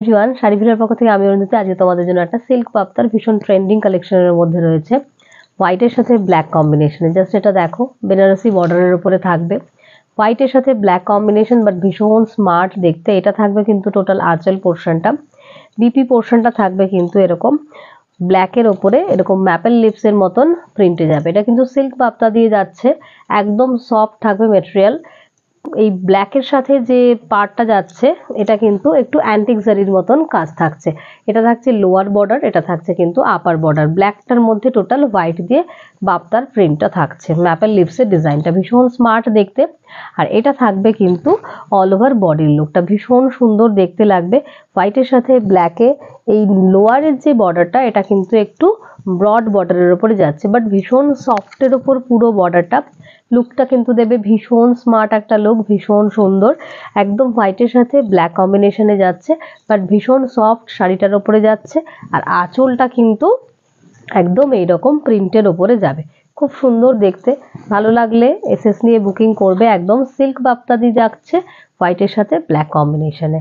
Everyone, sari ভিলার পক্ষ থেকে আমি অরুন্ধতি। আজকে তোমাদের জন্য একটা সিল্ক পাপ্তার ভীষণ ট্রেন্ডিং কালেকশনের মধ্যে রয়েছে হোয়াইটের সাথে ব্ল্যাক কম্বিনেশনে। জাস্ট এটা দেখো, বেনারসি বর্ডারের উপরে থাকবে হোয়াইটের সাথে ব্ল্যাক কম্বিনেশন, বাট ভীষণ স্মার্ট দেখতে। এটা থাকবে কিন্তু টোটাল আঁচল পোর্শনটা, বিপি পোর্শনটা থাকবে কিন্তু এরকম ব্ল্যাকের ওপরে এরকম ম্যাপেল লিপসের মতন প্রিন্টে যাবে। এটা কিন্তু সিল্ক পাপ্তা দিয়ে যাচ্ছে, একদম সফট থাকবে মেটেরিয়াল। এই ব্ল্যাকের সাথে যে পার্টটা যাচ্ছে এটা কিন্তু একটু অ্যান্টিক জারির মতন কাজ থাকছে। এটা থাকছে লোয়ার বর্ডার, এটা থাকছে কিন্তু আপার বর্ডার। ব্ল্যাকটার মধ্যে টোটাল হোয়াইট দিয়ে বাপ্তার প্রিন্টটা থাকছে, ম্যাপেল লিপসের ডিজাইনটা ভীষণ স্মার্ট দেখতে। আর এটা থাকবে কিন্তু অল ওভার বডির লুকটা ভীষণ সুন্দর দেখতে লাগবে। হোয়াইটের সাথে ব্ল্যাকে এই লোয়ারের যে বর্ডারটা এটা কিন্তু একটু ব্রড বর্ডারের উপরে যাচ্ছে, বাট ভীষণ সফটের ওপর পুরো বর্ডারটা। লুকটা কিন্তু দেবে ভীষণ স্মার্ট একটা লুক, ভীষণ সুন্দর। একদম হোয়াইটের সাথে ব্ল্যাক কম্বিনেশনে যাচ্ছে, বাট ভীষণ সফট শাড়িটার ওপরে যাচ্ছে। আর আঁচলটা কিন্তু একদম এইরকম প্রিন্টের ওপরে যাবে, খুব সুন্দর দেখতে। ভালো লাগলে এসএস নিয়ে বুকিং করবে। একদম সিল্ক বাপ্তা দিয়ে যাচ্ছে হোয়াইটের সাথে ব্ল্যাক কম্বিনেশনে।